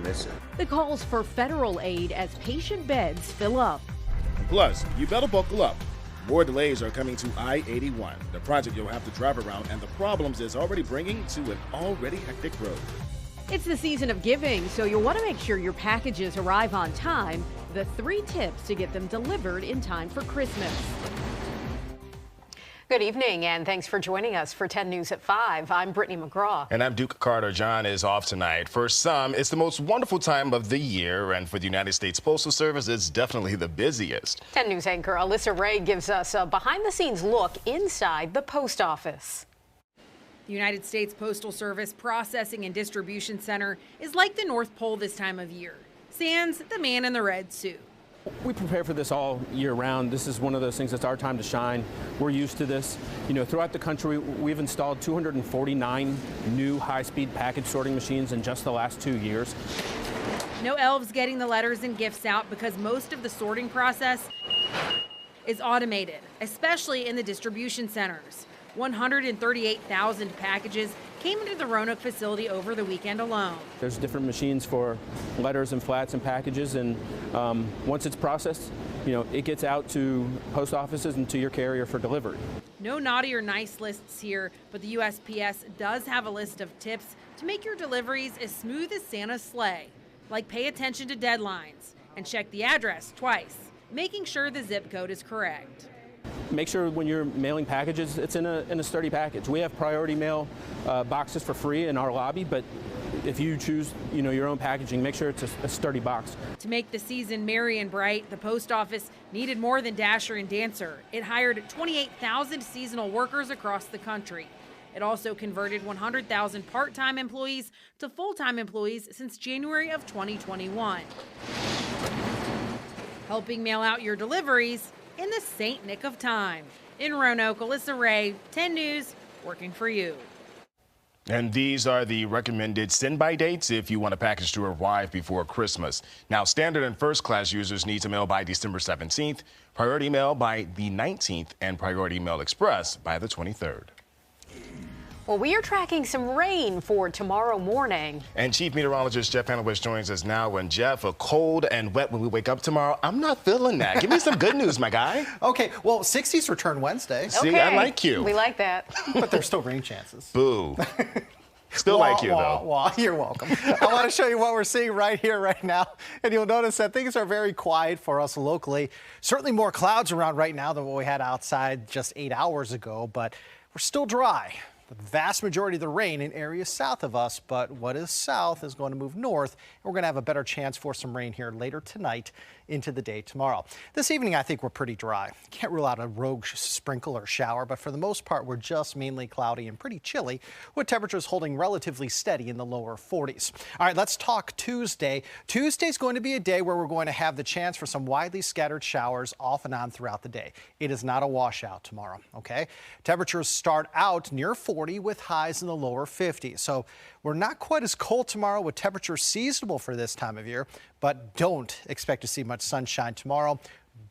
miss it. The calls for federal aid as patient beds fill up. Plus, you better buckle up. More delays are coming to I-81, the project you'll have to drive around, and the problems it's already bringing to an already hectic road. It's the season of giving, so you'll want to make sure your packages arrive on time. The 3 tips to get them delivered in time for Christmas. Good evening, and thanks for joining us for 10 News at 5. I'm Brittany McGraw. And I'm Duke Carter. John is off tonight. For some, it's the most wonderful time of the year, and for the United States Postal Service, it's definitely the busiest. 10 News anchor Alyssa Ray gives us a behind-the-scenes look inside the post office. The United States Postal Service Processing and Distribution Center is like the North Pole this time of year. Sans the man in the red suit. We prepare for this all year round. This is one of those things that's our time to shine. We're used to this. You know, throughout the country, we've installed 249 new high-speed package sorting machines in just the last 2 years. No elves getting the letters and gifts out because most of the sorting process is automated, especially in the distribution centers. 138,000 packages came into the Roanoke facility over the weekend alone. There's different machines for letters and flats and packages, and once it's processed, you know, it gets out to post offices and to your carrier for delivery. No naughty or nice lists here, but the USPS does have a list of tips to make your deliveries as smooth as Santa's sleigh, like pay attention to deadlines and check the address twice, making sure the zip code is correct. Make sure when you're mailing packages, it's in a sturdy package. We have priority mail boxes for free in our lobby, but if you choose, you know, your own packaging, make sure it's a sturdy box. To make the season merry and bright, the post office needed more than Dasher and Dancer. It hired 28,000 seasonal workers across the country. It also converted 100,000 part-time employees to full-time employees since January of 2021. Helping mail out your deliveries in the St. Nick of time. In Roanoke, Alyssa Ray, 10 News, working for you. And these are the recommended send-by dates if you want a package to arrive before Christmas. Now, standard and first-class users need to mail by December 17th, priority mail by the 19th, and priority mail express by the 23rd. Well, we are tracking some rain for tomorrow morning. And Chief Meteorologist Jeff Hanowich joins us now. And Jeff, a cold and wet when we wake up tomorrow. I'm not feeling that. Give me some good news, my guy. Okay, well, 60s return Wednesday. See, okay. I like you. We like that. But there's still rain chances. Boo. Still like you, though. You're welcome. I want to show you what we're seeing right here, right now. And you'll notice that things are very quiet for us locally. Certainly more clouds around right now than what we had outside just 8 hours ago, but we're still dry. The vast majority of the rain in areas south of us, but what is south is going to move north. And we're going to have a better chance for some rain here later tonight into the day tomorrow. This evening, I think we're pretty dry. Can't rule out a rogue sprinkle or shower, but for the most part, we're just mainly cloudy and pretty chilly, with temperatures holding relatively steady in the lower 40s. All right, let's talk Tuesday. Tuesday's going to be a day where we're going to have the chance for some widely scattered showers off and on throughout the day. It is not a washout tomorrow, okay? Temperatures start out near 40 with highs in the lower 50s. So we're not quite as cold tomorrow with temperatures seasonable for this time of year, but don't expect to see much sunshine tomorrow.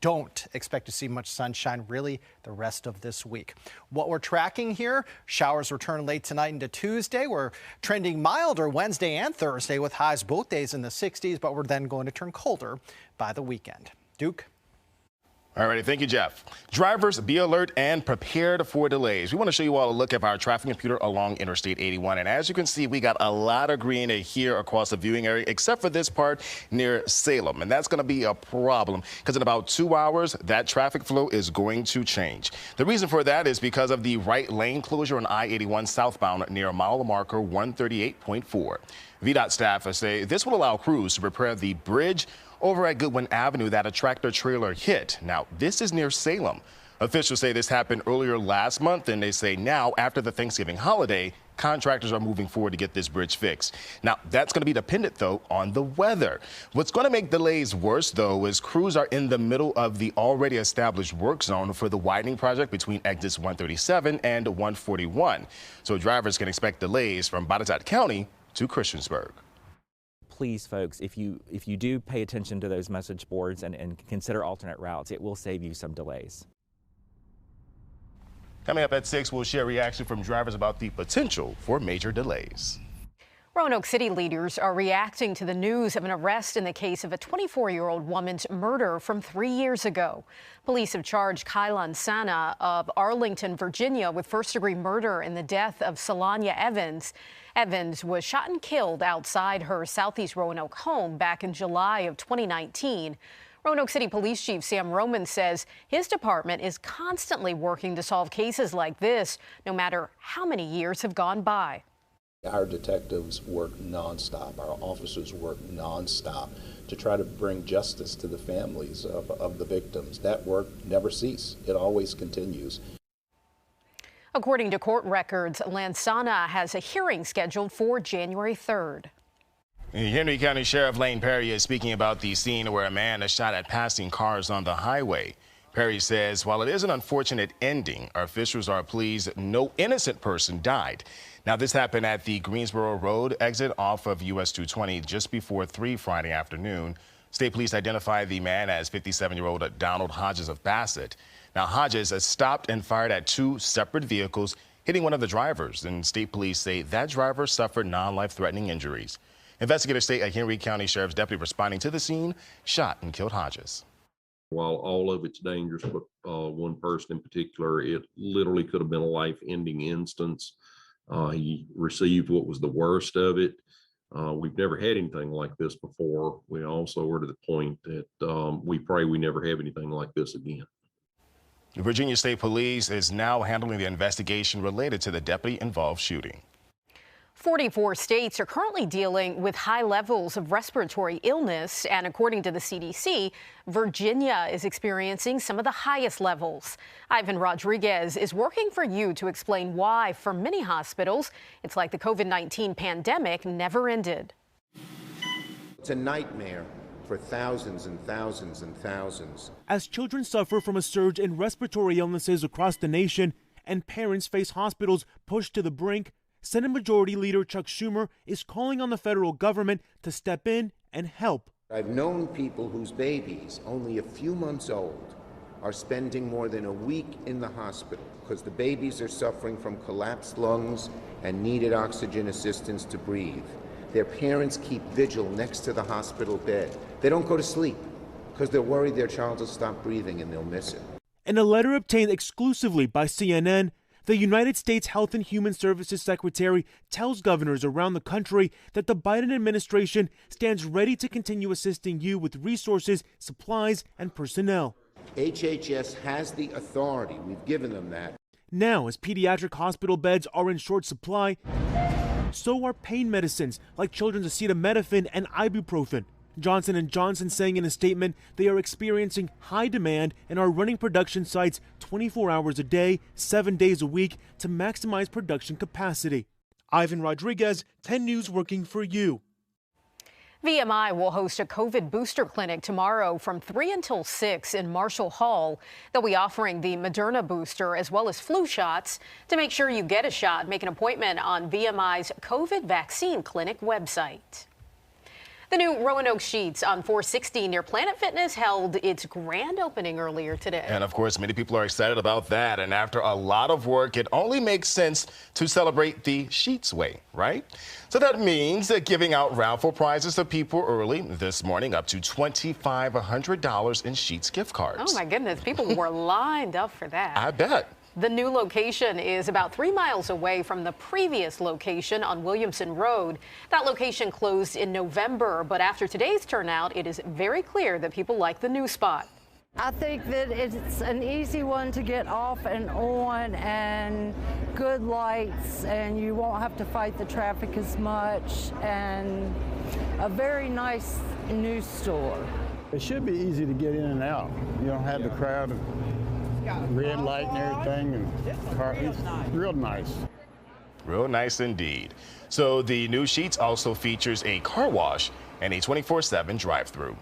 Don't expect to see much sunshine really the rest of this week. What we're tracking here, showers return late tonight into Tuesday. We're trending milder Wednesday and Thursday with highs both days in the 60s, but we're then going to turn colder by the weekend. Duke? All right, thank you, Jeff. Drivers, be alert and prepared for delays. We want to show you all a look at our traffic computer along Interstate 81. And as you can see, we got a lot of green here across the viewing area, except for this part near Salem. And that's going to be a problem because in about 2 hours, that traffic flow is going to change. The reason for that is because of the right lane closure on I-81 southbound near mile marker 138.4. VDOT staff say this will allow crews to repair the bridge over at Goodwin Avenue that a tractor trailer hit. Now, this is near Salem. Officials say this happened earlier last month, and they say now, after the Thanksgiving holiday, contractors are moving forward to get this bridge fixed. Now, that's going to be dependent, though, on the weather. What's going to make delays worse, though, is crews are in the middle of the already established work zone for the widening project between exits 137 and 141. So drivers can expect delays from Botetourt County to Christiansburg. Please, folks, if you do pay attention to those message boards and consider alternate routes, it will save you some delays. Coming up at 6, we'll share reaction from drivers about the potential for major delays. Roanoke City leaders are reacting to the news of an arrest in the case of a 24-year-old woman's murder from 3 years ago. Police have charged Kylan Sana of Arlington, Virginia, with first-degree murder in the death of Solania Evans. Evans was shot and killed outside her Southeast Roanoke home back in July of 2019. Roanoke City Police Chief Sam Roman says his department is constantly working to solve cases like this, no matter how many years have gone by. Our detectives work nonstop. Our officers work nonstop to try to bring justice to the families of the victims. That work never ceases. It always continues. According to court records, Lansana has a hearing scheduled for January 3rd. Henry County Sheriff Lane Perry is speaking about the scene where a man is shot at passing cars on the highway. Perry says while it is an unfortunate ending, our officials are pleased no innocent person died. Now, this happened at the Greensboro Road exit off of US 220 just before 3 Friday afternoon. State police identified the man as 57-year-old Donald Hodges of Bassett. Now, Hodges has stopped and fired at 2 separate vehicles, hitting one of the drivers, and state police say that driver suffered non-life-threatening injuries. Investigators say a Henry County Sheriff's deputy responding to the scene shot and killed Hodges. While all of it's dangerous, but one person in particular, it literally could have been a life-ending instance. He received what was the worst of it. We've never had anything like this before. We also are to the point that we pray we never have anything like this again. The Virginia State Police is now handling the investigation related to the deputy-involved shooting. 44 states are currently dealing with high levels of respiratory illness, and according to the CDC, Virginia is experiencing some of the highest levels. Ivan Rodriguez is working for you to explain why, for many hospitals, it's like the COVID-19 pandemic never ended. It's a nightmare for thousands and thousands and thousands. As children suffer from a surge in respiratory illnesses across the nation and parents face hospitals pushed to the brink, Senate Majority Leader Chuck Schumer is calling on the federal government to step in and help. I've known people whose babies, only a few months old, are spending more than a week in the hospital because the babies are suffering from collapsed lungs and needed oxygen assistance to breathe. Their parents keep vigil next to the hospital bed. They don't go to sleep because they're worried their child will stop breathing and they'll miss it. In a letter obtained exclusively by CNN, the United States Health and Human Services Secretary tells governors around the country that the Biden administration stands ready to continue assisting you with resources, supplies, and personnel. HHS has the authority. We've given them that. Now, as pediatric hospital beds are in short supply, so are pain medicines like children's acetaminophen and ibuprofen. Johnson & Johnson saying in a statement they are experiencing high demand and are running production sites 24 hours a day, 7 days a week to maximize production capacity. Ivan Rodriguez, 10 News working for you. VMI will host a COVID booster clinic tomorrow from 3 until 6 in Marshall Hall. They'll be offering the Moderna booster as well as flu shots. To make sure you get a shot, make an appointment on VMI's COVID vaccine clinic website. The new Roanoke Sheetz on 460 near Planet Fitness held its grand opening earlier today. And of course, many people are excited about that. And after a lot of work, it only makes sense to celebrate the Sheetz way, right? So that means giving out raffle prizes to people early this morning, up to $2,500 in Sheetz gift cards. Oh, my goodness. People were lined up for that. I bet. The new location is about 3 miles away from the previous location on Williamson Road. That location closed in November, but after today's turnout, it is very clear that people like the new spot. I think that it's an easy one to get off and on and good lights, and you won't have to fight the traffic as much, and a very nice new store. It should be easy to get in and out. You don't have the crowd of red light and everything, and it's real nice. Real nice indeed. So the new Sheetz also features a car wash and a 24/7 drive-through.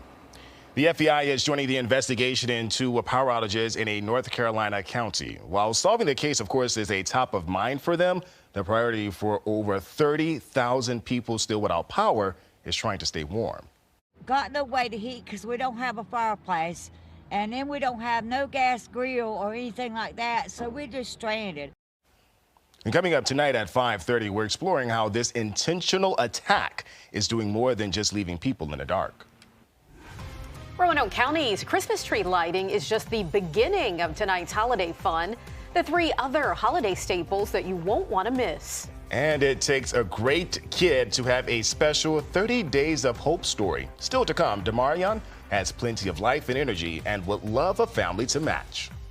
The FBI is joining the investigation into power outages in a North Carolina county. While solving the case, of course, is a top of mind for them, the priority for over 30,000 people still without power is trying to stay warm. Got no way to heat because we don't have a fireplace. And then we don't have no gas grill or anything like that, so we're just stranded. And coming up tonight at 5:30, we're exploring how this intentional attack is doing more than just leaving people in the dark. Roanoke County's Christmas tree lighting is just the beginning of tonight's holiday fun. The 3 other holiday staples that you won't want to miss. And it takes a great kid to have a special 30 Days of Hope story. Still to come, Demarion has plenty of life and energy and would love a family to match.